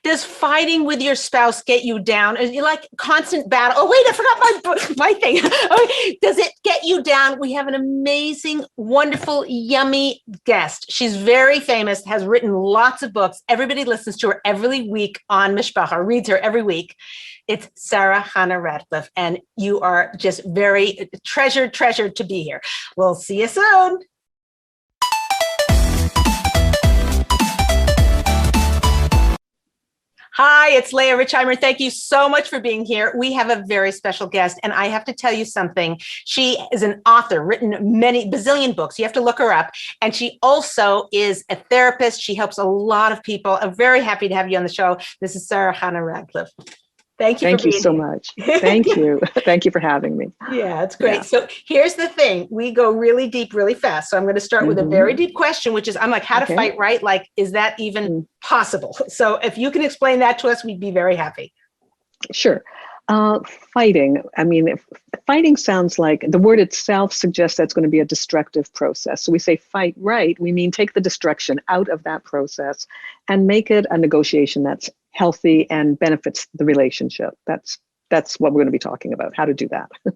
Does fighting with your spouse get you down? Is you like constant battle? Oh, wait, I forgot my thing. Does it get you down? We have an amazing, wonderful, yummy guest. She's very famous, has written lots of books. Everybody listens to her every week on Mishpacha, reads her every week. It's Sarah Chana Radcliffe, and you are just very treasured to be here. We'll see you soon. Hi, it's Leah Richheimer. Thank you so much for being here. We have a very special guest, and I have to tell you something. She is an author, written many bazillion books. You have to look her up. And she also is a therapist. She helps a lot of people. I'm very happy to have you on the show. This is Sarah Chana Radcliffe. Thank you. Thank you so much. Thank you. Thank you for having me. Yeah, it's great. Yeah. So here's the thing. We go really deep, really fast. So I'm going to start with a very deep question, which is, I'm like, how to fight right? Like, is that even possible? So if you can explain that to us, we'd be very happy. Sure. Fighting. I mean, fighting sounds like the word itself suggests that's going to be a destructive process. So we say fight right. We mean take the destruction out of that process and make it a negotiation that's healthy and benefits the relationship. That's what we're going to be talking about, how to do that. Yeah.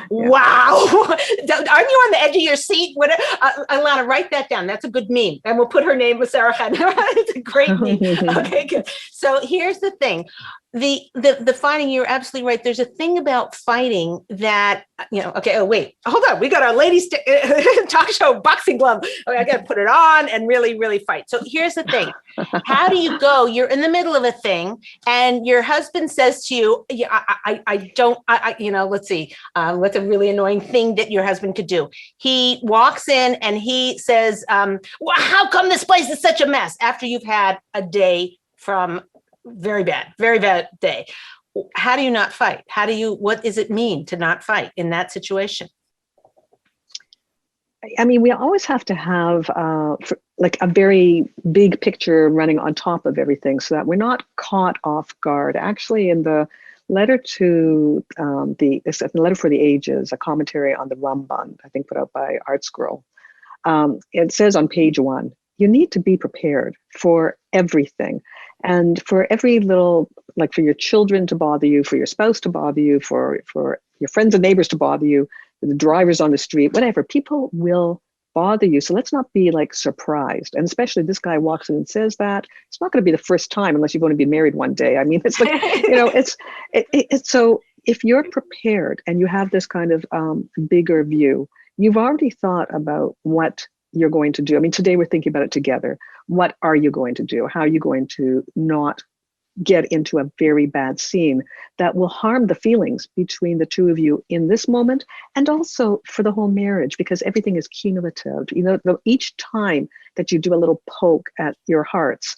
Wow. Aren't you on the edge of your seat? Alana, write that down. That's a good meme. And we'll put her name with Sarah Chana. It's a great meme. Okay, good. So here's the thing. The fighting, you're absolutely right. There's a thing about fighting that, okay, oh, wait, hold on. We got our ladies talk show boxing glove. Okay, I got to put it on and really, really fight. So here's the thing. How do you go? You're in the middle of a thing and your husband says to you, let's see, what's a really annoying thing that your husband could do? He walks in and he says, well, how come this place is such a mess after you've had a day from very bad day? How do you not fight? What does it mean to not fight in that situation? I mean, we always have to have like a very big picture running on top of everything so that we're not caught off guard. Actually, in the letter to the letter for the ages, a commentary on the Ramban, I think put out by Art Scroll, it says on page 1, you need to be prepared for everything. And for every little, like for your children to bother you, for your spouse to bother you, for your friends and neighbors to bother you, the drivers on the street, whatever, people will bother you. So let's not be like surprised. And especially this guy walks in and says that, it's not going to be the first time unless you've only been married one day. I mean, it's like, it's so if you're prepared and you have this kind of bigger view, you've already thought about what you're going to do. I mean, today we're thinking about it together. What are you going to do? How are you going to not get into a very bad scene that will harm the feelings between the two of you in this moment and also for the whole marriage, because everything is cumulative. Each time that you do a little poke at your hearts,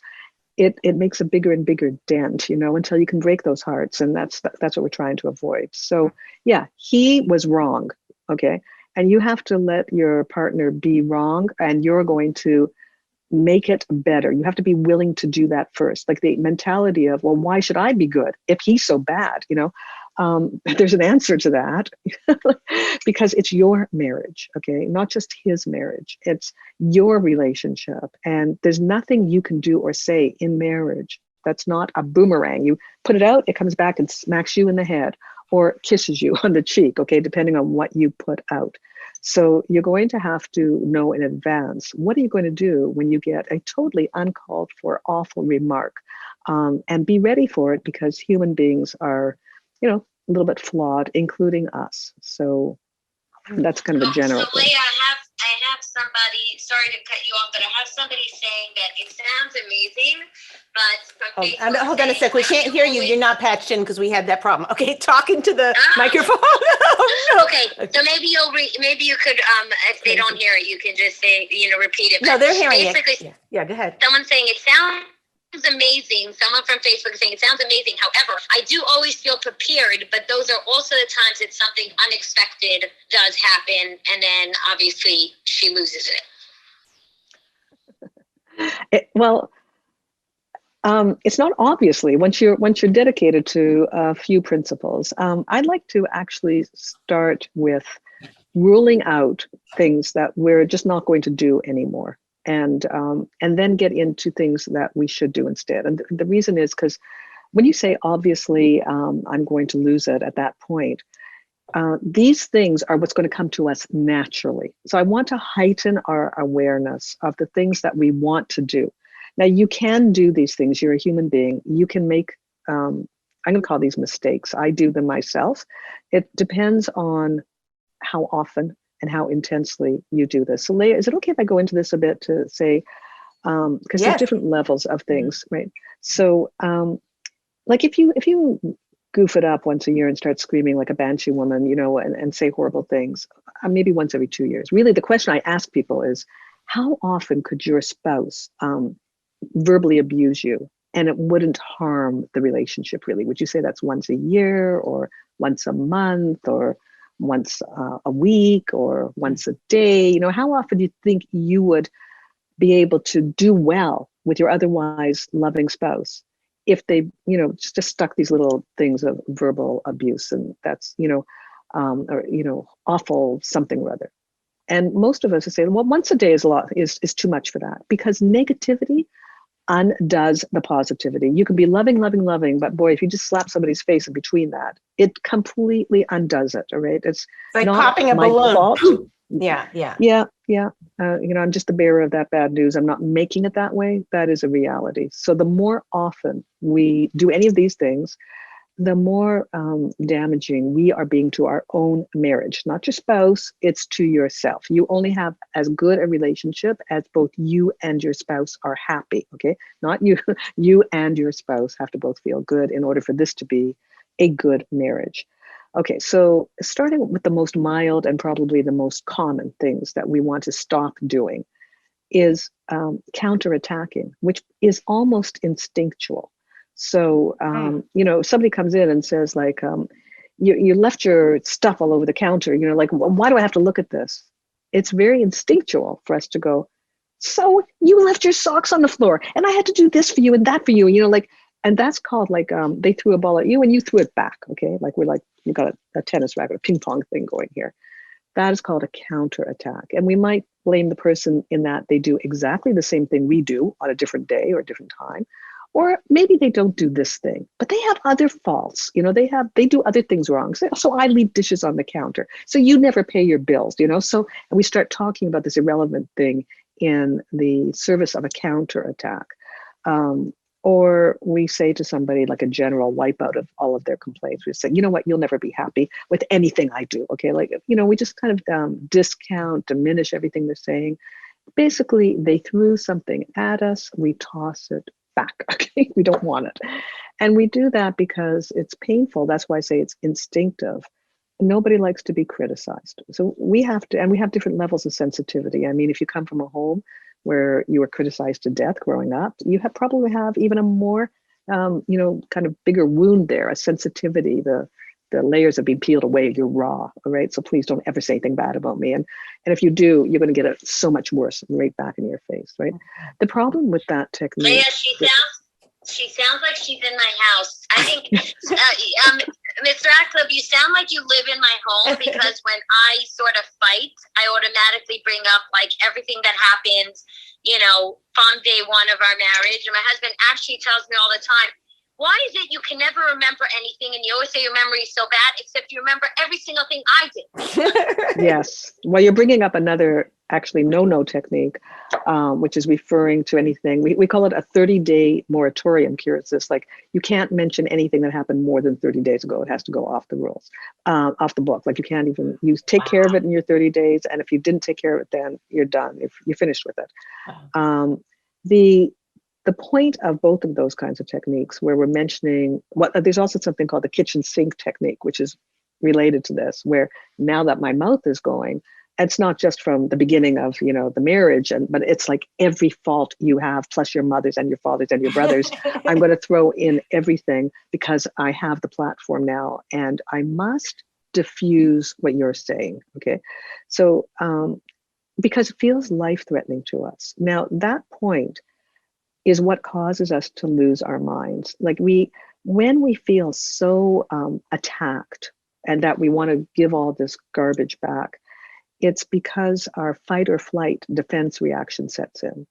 it makes a bigger and bigger dent, until you can break those hearts. And that's what we're trying to avoid. So yeah, he was wrong. Okay. And you have to let your partner be wrong, and you're going to make it better. You have to be willing to do that first. Like the mentality of, well, why should I be good if he's so bad? There's an answer to that because it's your marriage, okay? Not just his marriage. It's your relationship. And there's nothing you can do or say in marriage that's not a boomerang. You put it out, it comes back and smacks you in the head or kisses you on the cheek, okay, depending on what you put out. So you're going to have to know in advance, what are you going to do when you get a totally uncalled for awful remark? And be ready for it, because human beings are, a little bit flawed, including us. So that's kind of a general thing. Leah, I have somebody, sorry to cut you off, but I have somebody saying that it sounds amazing, but hold on a sec. We can't hear you. You're not patched in because we had that problem. Okay, talking to the microphone. Okay, so maybe you could, if they don't hear it, you can just say, repeat it. No, they're hearing it. Yeah, go ahead. Someone's saying it sounds amazing. Someone from Facebook is saying it sounds amazing. However, I do always feel prepared, but those are also the times that something unexpected does happen, and then obviously she loses it. It's not obviously once you're dedicated to a few principles. I'd like to actually start with ruling out things that we're just not going to do anymore. and then get into things that we should do instead. And the reason is because when you say, obviously, I'm going to lose it at that point, these things are what's going to come to us naturally. So I want to heighten our awareness of the things that we want to do. Now, you can do these things. You're a human being. You can make, I'm going to call these mistakes. I do them myself. It depends on how often and how intensely you do this. So Leah, is it okay if I go into this a bit to say, because there's different levels of things, right? So like if you goof it up once a year and start screaming like a banshee woman, you know, and say horrible things, maybe once every 2 years. Really, the question I ask people is, how often could your spouse verbally abuse you and it wouldn't harm the relationship really? Would you say that's once a year or once a month or once a week or once a day? You know, how often do you think you would be able to do well with your otherwise loving spouse if they, you know, just stuck these little things of verbal abuse, and that's, you know, or, you know, awful something or other? And most of us would say, well, once a day is a lot, is too much for that, because negativity undoes the positivity. You can be loving, loving, loving, but boy, if you just slap somebody's face in between that, it completely undoes it. All right, it's like not popping a my balloon. fault. Yeah. You know, I'm just the bearer of that bad news. I'm not making it that way. That is a reality. So the more often we do any of these things, the more damaging we are being to our own marriage, not your spouse, it's to yourself. You only have as good a relationship as both you and your spouse are happy, okay? Not you, you and your spouse have to both feel good in order for this to be a good marriage. Okay, so starting with the most mild and probably the most common things that we want to stop doing is counterattacking, which is almost instinctual. So, you know, somebody comes in and says like, you left your stuff all over the counter, you know, like, why do I have to look at this? It's very instinctual for us to go, so you left your socks on the floor and I had to do this for you and that for you, you know, like, and that's called like, they threw a ball at you and you threw it back, okay? Like we're like, you got a tennis racket, a ping pong thing going here. That is called a counterattack. And we might blame the person in that they do exactly the same thing we do on a different day or a different time. Or maybe they don't do this thing, but they have other faults. You know, they do other things wrong. So I leave dishes on the counter. So you never pay your bills, you know? So, and we start talking about this irrelevant thing in the service of a counterattack. Or we say to somebody like a general wipeout of all of their complaints. We say, you know what, you'll never be happy with anything I do. Okay, like, you know, we just kind of discount, diminish everything they're saying. Basically, they threw something at us, we toss it back. Okay, we don't want it. And we do that because it's painful. That's why I say it's instinctive. Nobody likes to be criticized. So we have to, and we have different levels of sensitivity. I mean, if you come from a home where you were criticized to death growing up, you probably have even a more, you know, kind of bigger wound there, a sensitivity. The layers have been peeled away. You're raw, all right? So please don't ever say anything bad about me. And if you do, you're going to get it so much worse right back in your face, right? The problem with that technique. Leah, she sounds like she's in my house. I think, Mr. Radcliffe, you sound like you live in my home, because when I sort of fight, I automatically bring up like everything that happened, you know, from day one of our marriage. And my husband actually tells me all the time, why is it you can never remember anything and you always say your memory is so bad, except you remember every single thing I did? Yes. Well, you're bringing up another actually no technique, which is referring to anything. We call it a 30-day moratorium cure. It's just like, you can't mention anything that happened more than 30 days ago. It has to go off the rules, off the book. Like you can't even take care of it in your 30 days. And if you didn't take care of it, then you're done. If you're finished with it. The point of both of those kinds of techniques, where we're mentioning there's also something called the kitchen sink technique, which is related to this, where now that my mouth is going, it's not just from the beginning of, you know, the marriage, but it's like every fault you have, plus your mother's and your father's and your brothers. I'm going to throw in everything because I have the platform now and I must diffuse what you're saying. Okay. So, because it feels life-threatening to us. Now, that point is what causes us to lose our minds. Like when we feel so attacked and that we want to give all this garbage back, it's because our fight or flight defense reaction sets in.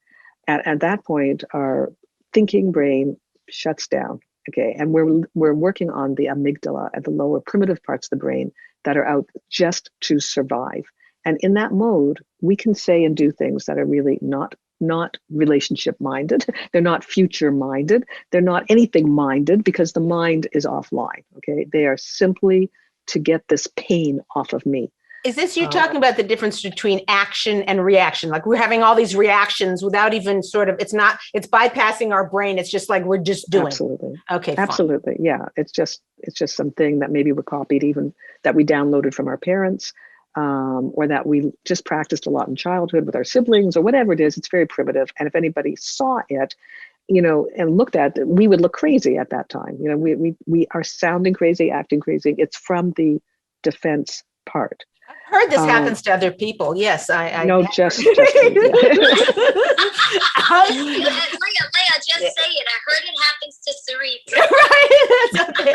At that point, our thinking brain shuts down. Okay, and we're working on the amygdala and the lower primitive parts of the brain that are out just to survive. And in that mode, we can say and do things that are really not relationship minded. They're not future minded. They're not anything minded, because the mind is offline. Okay, they are simply to get this pain off of me. Is this, you're talking about the difference between action and reaction? Like we're having all these reactions without even sort of, it's bypassing our brain. It's just like, we're just doing. Absolutely. Okay. Absolutely. Fine. Yeah. It's just something that maybe we copied, even that we downloaded from our parents, or that we just practiced a lot in childhood with our siblings or whatever it is. It's very primitive. And if anybody saw it, and looked at it, we would look crazy at that time. We are sounding crazy, acting crazy. It's from the defense part. I've heard this happens to other people. Yes, I no, just Leah, just say it. I heard it happens to Sarita. Right. That's okay.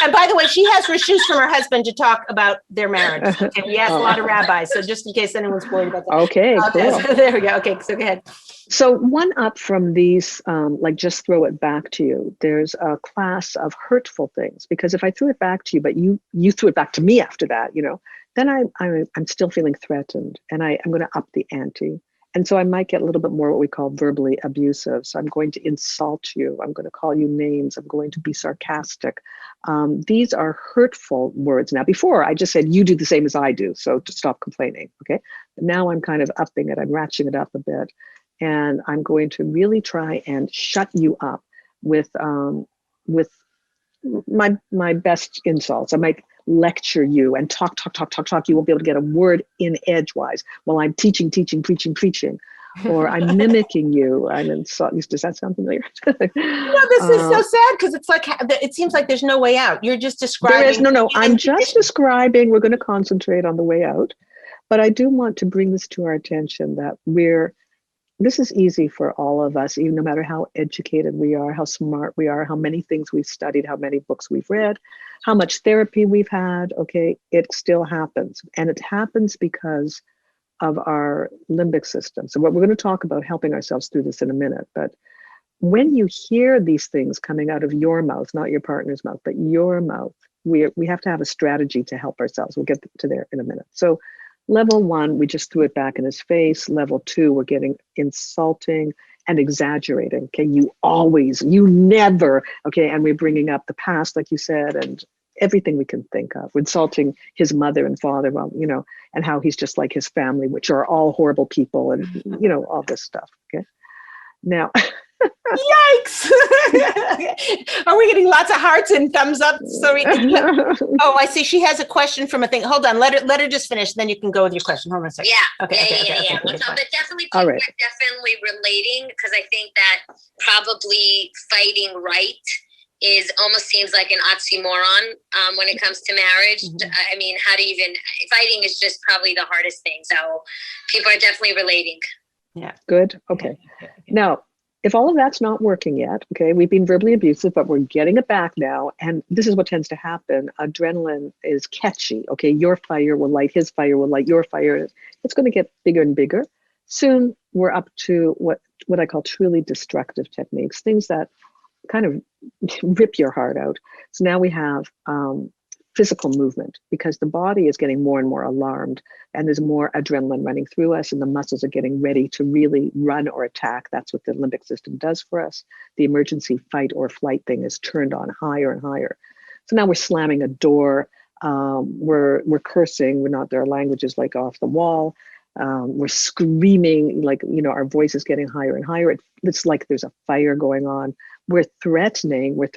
And by the way, she has reshus from her husband to talk about their marriage. Okay, we asked a lot of rabbis, so just in case anyone's worried about that. Okay, cool. So there we go. Okay, so go ahead. So one up from these, like just throw it back to you. There's a class of hurtful things, because if I threw it back to you, but you threw it back to me after that, then I'm still feeling threatened, and I'm going to up the ante. And so I might get a little bit more what we call verbally abusive. So I'm going to insult you. I'm going to call you names. I'm going to be sarcastic. These are hurtful words. Now, before I just said, you do the same as I do, so to stop complaining, okay? But now I'm kind of upping it. I'm ratcheting it up a bit. And I'm going to really try and shut you up with my best insults. I might lecture you and talk. You won't be able to get a word in edgewise while I'm teaching, preaching, or I'm mimicking you. I'm insulting. Does that sound familiar? No, this is so sad, because it's like, it seems like there's no way out. You're just describing. There is no. I'm just describing. We're going to concentrate on the way out, but I do want to bring this to our attention that this is easy for all of us, even no matter how educated we are, how smart we are, how many things we've studied, how many books we've read, how much therapy we've had. Okay, it still happens. And it happens because of our limbic system. So what we're going to talk about, helping ourselves through this in a minute. But when you hear these things coming out of your mouth, not your partner's mouth, but your mouth, we have to have a strategy to help ourselves. We'll get to there in a minute. So level 1, we just threw it back in his face. Level 2, we're getting insulting and exaggerating. Okay, you never, okay, and we're bringing up the past, like you said, and everything we can think of. We're insulting his mother and father, and how he's just like his family, which are all horrible people, and, all this stuff, okay? Now, yikes! Are we getting lots of hearts and thumbs up? Sorry. Oh, I see. She has a question from a thing. Hold on. Let her just finish. Then you can go with your question. Hold on a second. Yeah. Okay. Yeah. But definitely, people are definitely relating, because I think that probably fighting right almost seems like an oxymoron when it comes to marriage. Mm-hmm. I mean, fighting is just probably the hardest thing. So people are definitely relating. Yeah. Good. Okay. Now, if all of that's not working yet, okay, we've been verbally abusive, but we're getting it back now. And this is what tends to happen. Adrenaline is catchy. Okay, your fire will light his fire, will light your fire. It's going to get bigger and bigger. Soon we're up to what I call truly destructive techniques, things that kind of rip your heart out. So now we have physical movement, because the body is getting more and more alarmed, and there's more adrenaline running through us, and the muscles are getting ready to really run or attack. That's what the limbic system does for us. The emergency fight or flight thing is turned on higher and higher. So now we're slamming a door, we're cursing, our language is like off the wall. We're screaming, like, our voice is getting higher and higher. It's like there's a fire going on. We're threatening, we're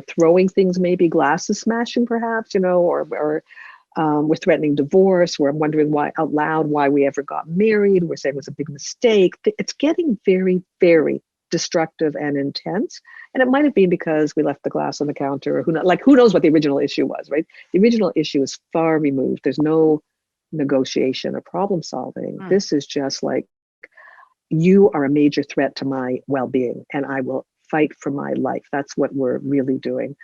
throwing things, maybe glasses smashing perhaps, or we're threatening divorce. We're wondering out loud why we ever got married. We're saying it was a big mistake. It's getting very, very destructive and intense. And it might have been because we left the glass on the counter, or who knows what the original issue was, right? The original issue is far removed. There's no negotiation or problem solving. This is just like, you are a major threat to my well-being, and I will fight for my life. That's what we're really doing.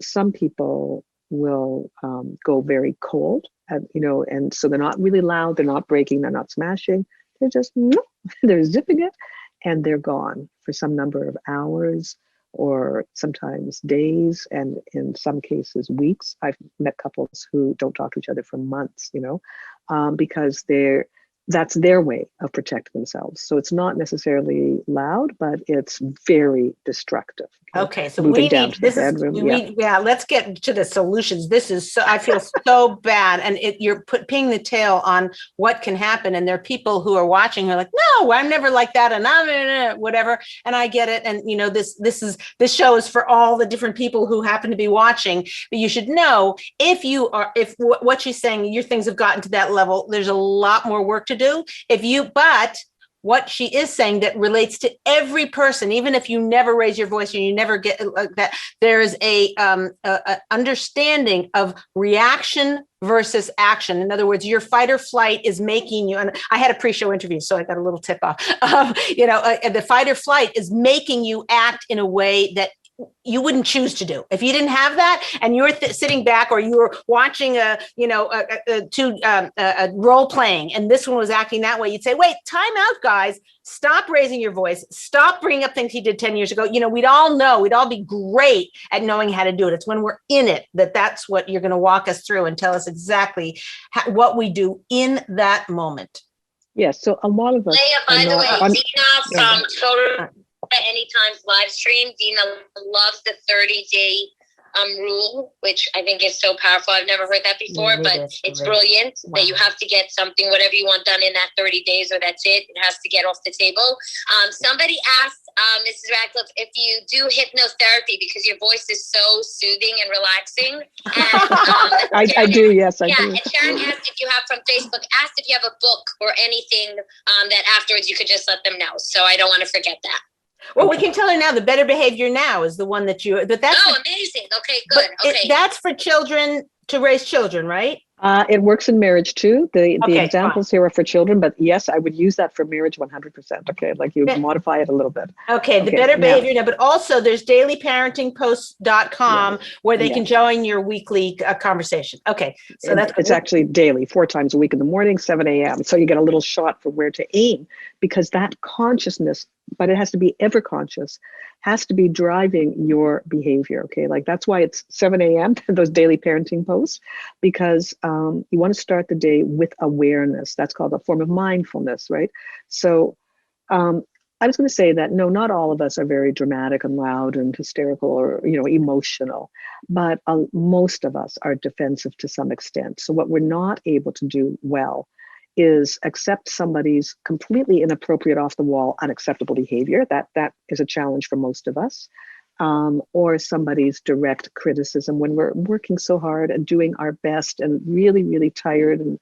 Some people will go very cold, and, and so they're not really loud, they're not breaking, they're not smashing, they're just, they're zipping it, and they're gone for some number of hours or sometimes days, and in some cases weeks. I've met couples who don't talk to each other for months, because that's their way of protecting themselves. So it's not necessarily loud, but it's very destructive. Okay, so moving we down need to the this bedroom. is yeah. Let's get to the solutions. This is so, I feel so bad, and you're putting the tail on what can happen. And there are people who are watching who are like, no, I'm never like that, and I'm whatever. And I get it. And this show is for all the different people who happen to be watching. But you should know, if what she's saying, your things have gotten to that level, there's a lot more work to do. But what she is saying that relates to every person, even if you never raise your voice and you never get that, there is a understanding of reaction versus action. In other words, your fight or flight is making you, and I had a pre-show interview, so I got a little tip off, the fight or flight is making you act in a way that you wouldn't choose to do. If you didn't have that, and you're sitting back, or you were watching a role playing, and this one was acting that way, you'd say, wait, time out, guys. Stop raising your voice. Stop bringing up things he did 10 years ago. We'd all know, we'd all be great at knowing how to do it. It's when we're in it that's what you're going to walk us through and tell us exactly what we do in that moment. Yes. So a lot of us. Leah, by the way, Dina from Total Anytime's live stream, Dina loves the 30-day rule, which I think is so powerful. I've never heard that before, but it's brilliant that you have to get something, whatever you want done in that 30 days, or that's it. It has to get off the table. Somebody asked Mrs. Radcliffe if you do hypnotherapy, because your voice is so soothing and relaxing. And, I do, yes, I do. And Sharon asked if you have, from Facebook, asked if you have a book or anything that afterwards you could just let them know. So I don't want to forget that. Well, we can tell her now. The Better Behavior Now is the one that but that's amazing. Okay, good. Okay, that's for children, to raise children, right? It works in marriage too. The examples fine. here are for children, but yes, I would use that for marriage 100%. Okay, like you modify it a little bit. Okay, the Better Behavior Now, but also there's dailyparentingposts.com where they can join your weekly conversation. Okay, so it's actually daily, 4 times a week in the morning, 7 a.m. So you get a little shot for where to aim, because that consciousness, but it has to be ever conscious, has to be driving your behavior. Okay, like that's why it's 7 a.m. those daily parenting posts, because you want to start the day with awareness. That's called a form of mindfulness, right? So I was going to say that no, not all of us are very dramatic and loud and hysterical or emotional, but most of us are defensive to some extent. So what we're not able to do well is accept somebody's completely inappropriate, off the wall, unacceptable behavior. That is a challenge for most of us. Or somebody's direct criticism when we're working so hard and doing our best and really, really tired, and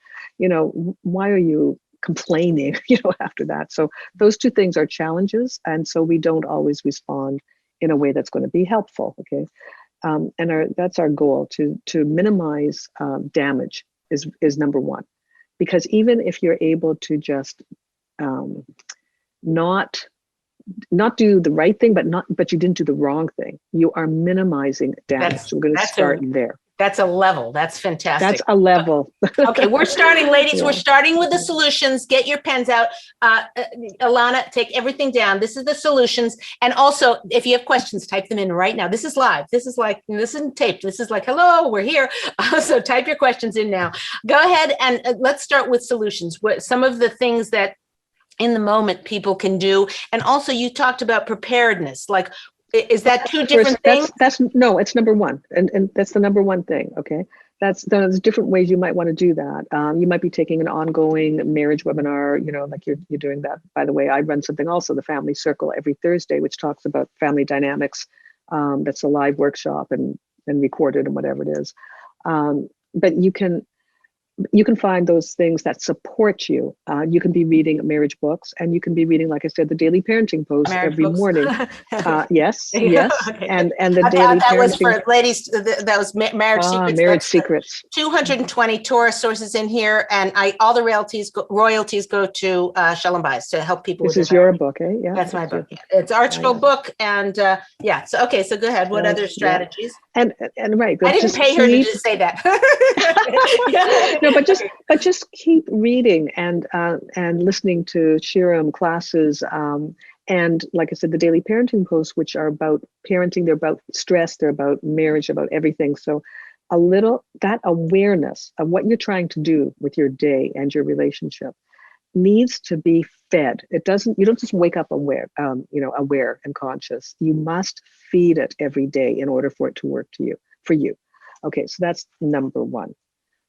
why are you complaining after that? So those two things are challenges, and so we don't always respond in a way that's going to be helpful. Okay, and that's our goal, to minimize damage is number one, because even if you're able to just not do the right thing, but you didn't do the wrong thing, you are minimizing damage. So we're going to start there. That's a level. That's fantastic. That's a level. Okay, we're starting, ladies. We're starting with the solutions. Get your pens out. Alana, take everything down. This is the solutions. And also, if you have questions, type them in right now. This is live. This isn't taped. This is like, hello, we're here. So type your questions in now. Go ahead and let's start with solutions. What some of the things that in the moment people can do. And also you talked about preparedness. Like, is that two different things? No, it's number one. And that's the number one thing. Okay. There's different ways you might want to do that. You might be taking an ongoing marriage webinar, like you're doing that. By the way, I run something also, the Family Circle, every Thursday, which talks about family dynamics. That's a live workshop and recorded and whatever it is. But you can, you can find those things that support you. You can be reading marriage books, and you can be reading, like I said, the daily parenting post Marriage every books. morning. Yes, Okay. yes, and the I daily thought that was parenting. for ladies. That was marriage secrets. Marriage That's secrets. 220 Taurus sources in here, and all the royalties go to Shellenbeis to help people This with is their your marriage. book, eh? Yeah, That's my it's your book. Yeah. It's Archibald I- book, and yeah. So okay, so go ahead. What Yeah, other strategies? and right. I didn't just pay her to keep, just say that. no, but just keep reading and listening to Shiram classes. And like I said, the daily parenting posts, which are about parenting, they're about stress, they're about marriage, about everything. So a little, that awareness of what you're trying to do with your day and your relationship needs to be fed. You don't just wake up aware, aware and conscious. You must feed it every day in order for it to work for you. Okay, so that's number one.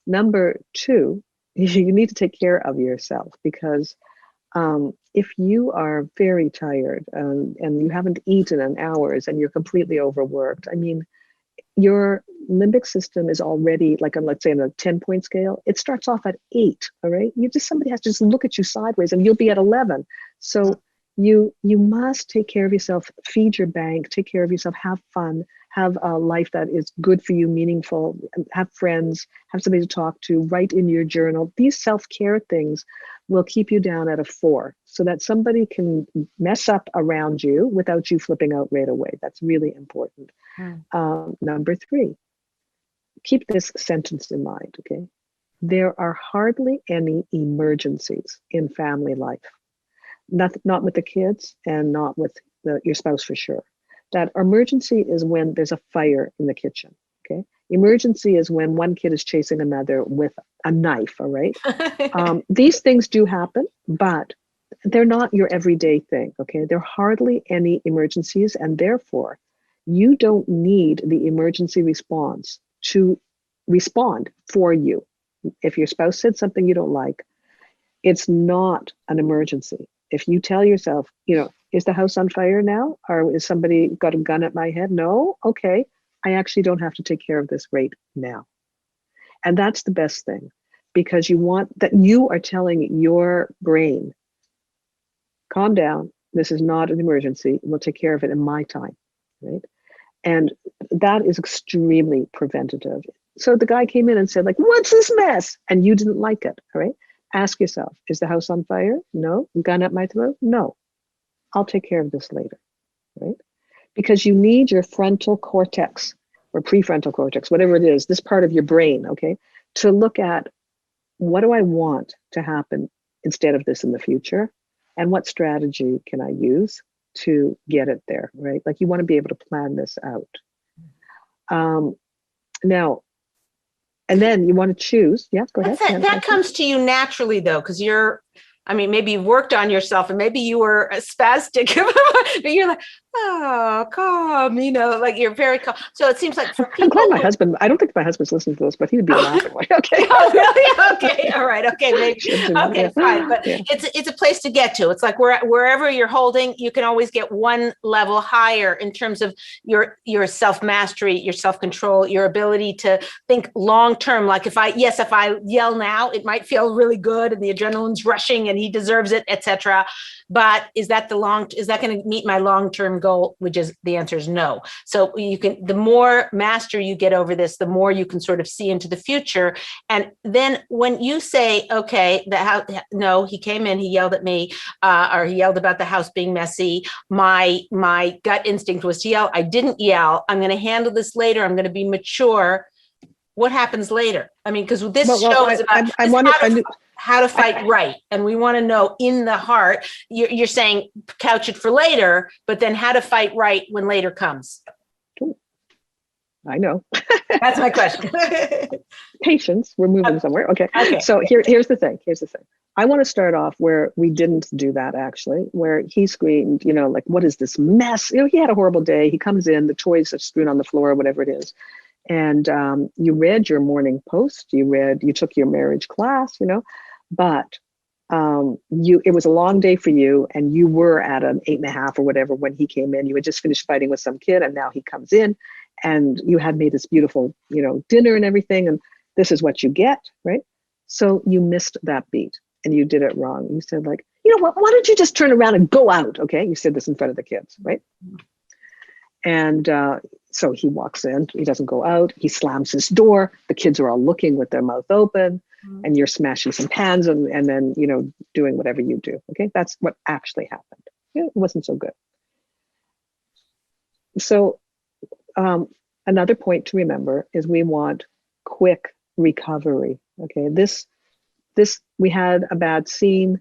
Number two, you need to take care of yourself, because if you are very tired and you haven't eaten in hours and you're completely overworked, I mean, your limbic system is already like, let's say on a 10-point scale, it starts off at 8. All right. Somebody has to just look at you sideways and you'll be at 11. So you must take care of yourself, feed your bank, take care of yourself, have fun, have a life that is good for you, meaningful, have friends, have somebody to talk to, write in your journal. These self-care things will keep you down at a 4 so that somebody can mess up around you without you flipping out right away. That's really important. Number 3, keep this sentence in mind, okay? There are hardly any emergencies in family life. Not with the kids and not with your spouse for sure. That emergency is when there's a fire in the kitchen, okay? Emergency is when one kid is chasing another with a knife, all right? These things do happen, but they're not your everyday thing, okay? There are hardly any emergencies, and therefore, you don't need the emergency response to respond for you. If your spouse said something you don't like, it's not an emergency. If you tell yourself, is the house on fire now? Or is somebody got a gun at my head? No? Okay. I actually don't have to take care of this right now. And that's the best thing, because you are telling your brain, calm down. This is not an emergency. We'll take care of it in my time, right? And that is extremely preventative. So the guy came in and said, like, what's this mess? And you didn't like it, all right? Ask yourself, is the house on fire? No. Gun at my throat? No. I'll take care of this later, right? Because you need your frontal cortex or prefrontal cortex, whatever it is, this part of your brain, okay, to look at, what do I want to happen instead of this in the future? And what strategy can I use to get it there, right? Like, you want to be able to plan this out. Now, and then you want to choose. Yeah, go ahead. That comes to you naturally, though, because maybe you've worked on yourself and maybe you were spastic, but you're like, oh, calm, like you're very calm. So it seems like for people. I'm glad my husband, I don't think my husband's listening to this, but he would be laughing. Like, okay. Oh, really? Okay. All right. Okay. Maybe. Okay, Yeah. fine. But yeah. It's a place to get to. It's like wherever you're holding, you can always get one level higher in terms of your self-mastery, your self-control, your ability to think long-term. Like if I yell now, it might feel really good and the adrenaline's rushing and he deserves it, etc. But is that going to meet my long-term goal? Which is, the answer is no. So the more master you get over this, the more you can sort of see into the future. And then when you say, okay, no, he came in, he yelled at me, or he yelled about the house being messy. My gut instinct was to yell. I didn't yell. I'm going to handle this later. I'm going to be mature. What happens later? I mean, because this show is about how to fight right. And we want to know in the heart, you're saying couch it for later, but then how to fight right when later comes. I know. That's my question. Patience. We're moving somewhere. Okay. So here's the thing. I want to start off where we didn't do that, actually, where he screamed, like, what is this mess? He had a horrible day. He comes in, the toys are strewn on the floor, whatever it is. And you read your morning post, you took your marriage class, but it was a long day for you, and you were at an 8.5 or whatever when he came in. You had just finished fighting with some kid, and now he comes in, and you had made this beautiful, dinner and everything, and this is what you get, right? So you missed that beat and you did it wrong. You said like, you know what, why don't you just turn around and go out? Okay. You said this in front of the kids, right? And so he walks in, he doesn't go out, he slams his door. The kids are all looking with their mouth open and you're smashing some pans and then, you know, doing whatever you do. Okay. That's what actually happened. It wasn't so good. So another point to remember is we want quick recovery. Okay. This, we had a bad scene.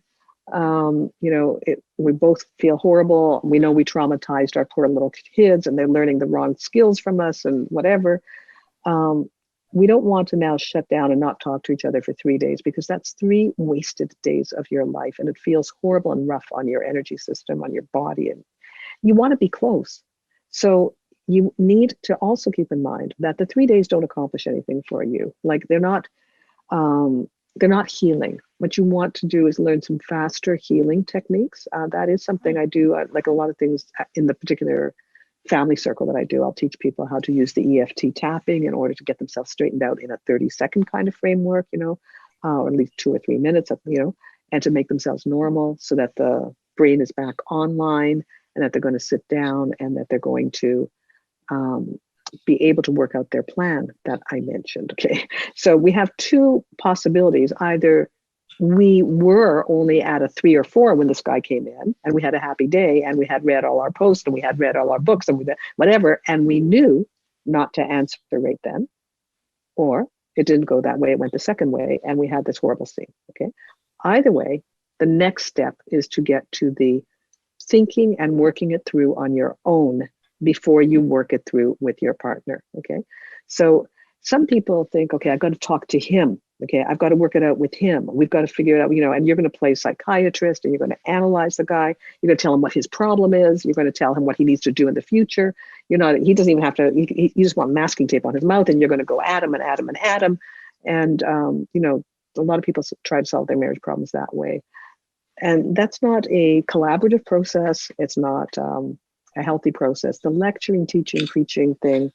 You know, we both feel horrible. We know we traumatized our poor little kids and they're learning the wrong skills from us and whatever. We don't want to now shut down and not talk to each other for 3 days, because that's 3 wasted days of your life. And it feels horrible and rough on your energy system, on your body. And you want to be close. So you need to also keep in mind that the 3 days don't accomplish anything for you. Like they're not healing. What you want to do is learn some faster healing techniques. That is something I do, like a lot of things in the particular family circle that I do. I'll teach people how to use the EFT tapping in order to get themselves straightened out in a 30-second kind of framework, you know, or at least 2 or 3 minutes, you know, and to make themselves normal so that the brain is back online and that they're going to sit down and that they're going to be able to work out their plan that I mentioned. Okay. So we have 2 possibilities. Either we were only at a 3 or 4 when this guy came in and we had a happy day and we had read all our posts and we had read all our books and whatever, and we knew not to answer right then, or it didn't go that way. It went the second way and we had this horrible scene. Okay. Either way, the next step is to get to the thinking and working it through on your own before you work it through with your partner. Okay. So some people think, okay, I've got to talk to him. Okay, I've got to work it out with him. We've got to figure it out, you know, and you're going to play psychiatrist and you're going to analyze the guy. You're going to tell him what his problem is. You're going to tell him what he needs to do in the future. He doesn't even have to, you just want masking tape on his mouth and you're going to go at him and at him and at him. And, you know, a lot of people try to solve their marriage problems that way. And that's not a collaborative process. It's not a healthy process. The lecturing, teaching, preaching thing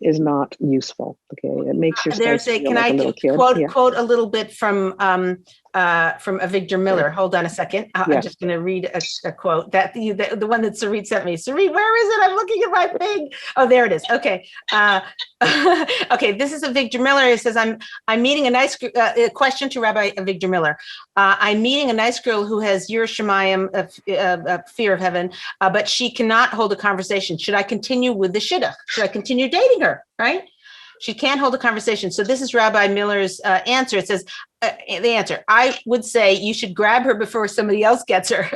is not useful. Okay, it makes your spouse feel like a little kid. Quote a little bit from Victor Miller. Hold on a second. I'm just going to read a quote that the one that Sarit sent me. Sarit, where is it? I'm looking at my thing. Oh, there it is. Okay. Okay. This is a Victor Miller. It says, I'm meeting a nice question to Rabbi Victor Miller. I'm meeting a nice girl who has Yerushalayim, fear of heaven, but she cannot hold a conversation. Should I continue with the shidduch? Should I continue dating her? Right? She can't hold a conversation. So this is Rabbi Miller's answer. It says, the answer, I would say you should grab her before somebody else gets her.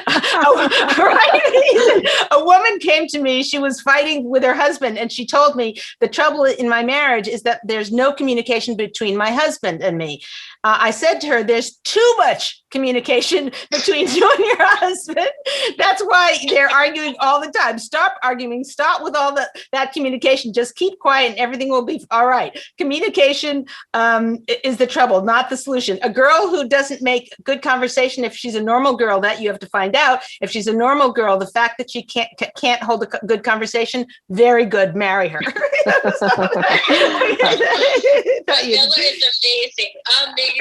Right? A woman came to me, she was fighting with her husband, and she told me the trouble in my marriage is that there's no communication between my husband and me. I said to her, there's too much communication between you and your husband. That's why they're arguing all the time. Stop arguing, stop with all that communication, just keep quiet and everything will be all right. Communication is the trouble, not the solution. A girl who doesn't make good conversation, if she's a normal girl, that you have to find out. If she's a normal girl, the fact that she can't hold a good conversation, very good, marry her. It's amazing.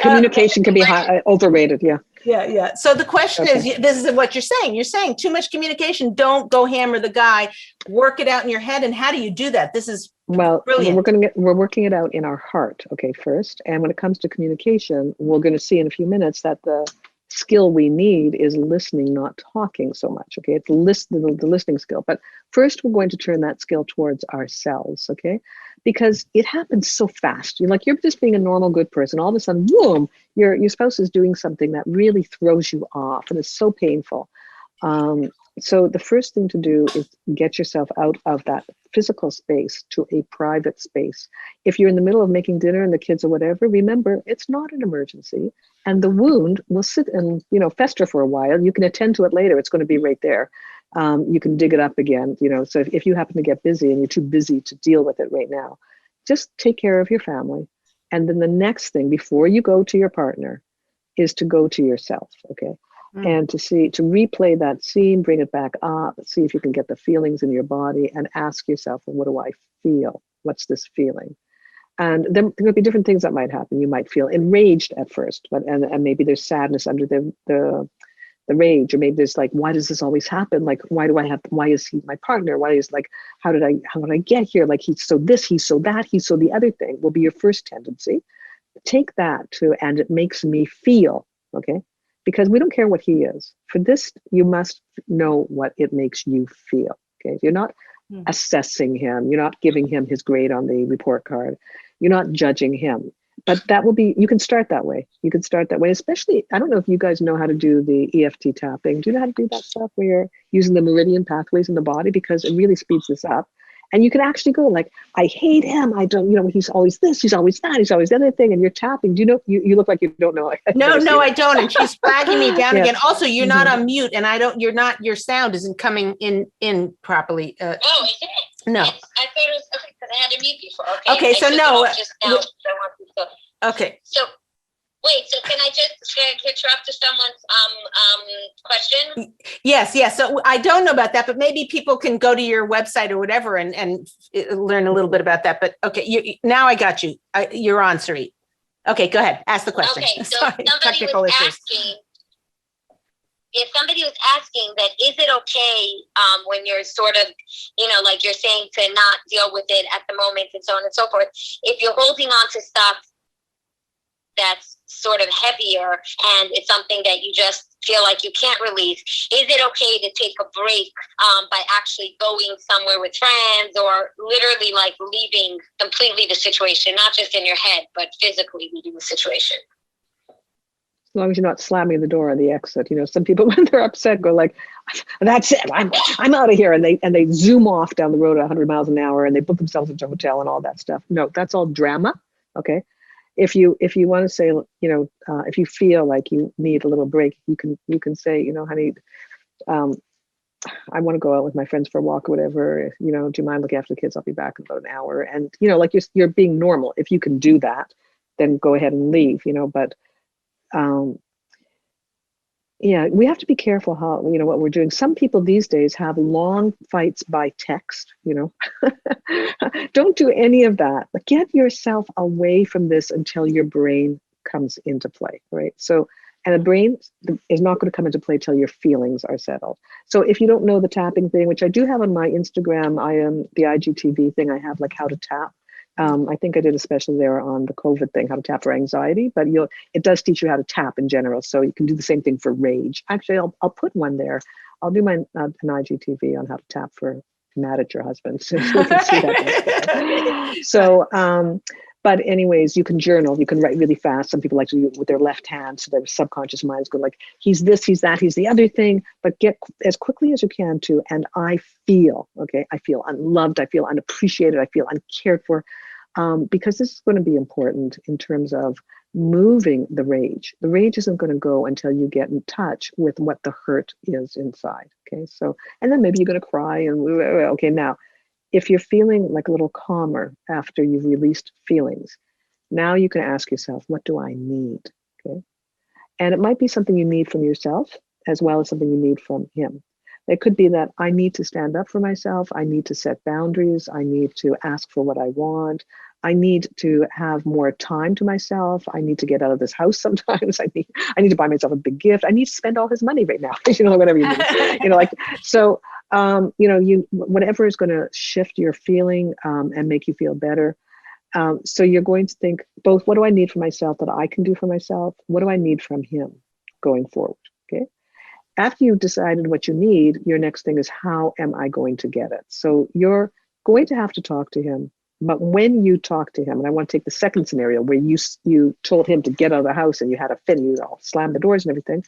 Communication can be overrated. Yeah. So the question is, this is what you're saying. You're saying too much communication. Don't go hammer the guy. Work it out in your head. And how do you do that? This is brilliant. We're working it out in our heart. Okay, first. And when it comes to communication, we're going to see in a few minutes that the skill we need is listening, not talking so much. Okay, it's the listening skill. But first, we're going to turn that skill towards ourselves. Okay. Because it happens so fast. You're just being a normal, good person. All of a sudden, boom, your spouse is doing something that really throws you off and is so painful. So the first thing to do is get yourself out of that physical space to a private space. If you're in the middle of making dinner and the kids or whatever, remember, it's not an emergency. And the wound will sit and fester for a while. You can attend to it later. It's going to be right there. You can dig it up again, so if you happen to get busy and you're too busy to deal with it right now, just take care of your family. And then the next thing before you go to your partner is to go to yourself. Okay. And to replay that scene, bring it back up, see if you can get the feelings in your body and ask yourself, well, what do I feel? What's this feeling? And then there could be different things that might happen. You might feel enraged at first, but and maybe there's sadness under the rage, or maybe there's like, why does this always happen? Like, why is he my partner? Why is like, how did I get here? Like, he's so this, he's so that, he's so the other thing will be your first tendency. Take that and it makes me feel, okay? Because we don't care what he is. For this, you must know what it makes you feel, okay? You're not assessing him. You're not giving him his grade on the report card. You're not judging him. But that will be, you can start that way. You can start that way, especially, I don't know if you guys know how to do the EFT tapping. Do you know how to do that stuff where you're using the meridian pathways in the body? Because it really speeds this up. And you can actually go like, I hate him. I don't, he's always this, he's always that, he's always the other thing. And you're tapping. Do you know, you look like you don't know. No, I don't. And she's flagging me down again. Also, you're not on mute, and your sound isn't coming in properly. Oh, is it? No. I thought it was, okay, because I had to mute before. Okay, so no. Okay. So, wait, so can I interrupt to someone's question? Yes. So I don't know about that, but maybe people can go to your website or whatever and learn a little bit about that. But okay, now I got you. You're on, Sarit. Okay, go ahead. Ask the question. Okay, so Sorry, somebody was asking, if somebody was asking that, is it okay when you're sort of, like you're saying to not deal with it at the moment and so on and so forth, if you're holding on to stuff that's sort of heavier and it's something that you just feel like you can't release, is it okay to take a break by actually going somewhere with friends, or literally like leaving completely the situation, not just in your head, but physically leaving the situation? As long as you're not slamming the door on the exit. Some people when they're upset go like, that's it, I'm out of here, and they zoom off down the road at 100 miles an hour, and they book themselves into a hotel and all that stuff. No, that's all drama. Okay. If you want to say, if you feel like you need a little break, you can say, honey, I want to go out with my friends for a walk or whatever. Do you mind looking after the kids? I'll be back in about an hour. And like you're being normal. If you can do that, then go ahead and leave. But yeah, we have to be careful how, what we're doing. Some people these days have long fights by text, Don't do any of that. But get yourself away from this until your brain comes into play, right? So, and the brain is not going to come into play till your feelings are settled. So if you don't know the tapping thing, which I do have on my Instagram, the IGTV thing, I have like how to tap. I think I did a special there on the COVID thing, how to tap for anxiety, but it does teach you how to tap in general. So you can do the same thing for rage. Actually, I'll put one there. I'll do an IGTV on how to tap for mad at your husband. So you can see that. So, but anyways, you can journal, you can write really fast. Some people like to do it with their left hand. So their subconscious minds go like, he's this, he's that, he's the other thing, but get as quickly as you can to, and I feel unloved, I feel unappreciated, I feel uncared for. Because this is going to be important in terms of moving the rage. The rage isn't going to go until you get in touch with what the hurt is inside. Okay, so, and then maybe you're going to cry and okay, now, if you're feeling like a little calmer after you've released feelings, now you can ask yourself, what do I need? Okay, and it might be something you need from yourself as well as something you need from him. It could be that I need to stand up for myself. I need to set boundaries. I need to ask for what I want. I need to have more time to myself. I need to get out of this house sometimes. I need to buy myself a big gift. I need to spend all his money right now. Whatever you need. So, whatever is going to shift your feeling and make you feel better. So you're going to think both, what do I need for myself that I can do for myself? What do I need from him going forward? Okay. After you've decided what you need, your next thing is, how am I going to get it? So you're going to have to talk to him. But when you talk to him, and I want to take the second scenario where you told him to get out of the house and you had a fit and you all slammed the doors and everything,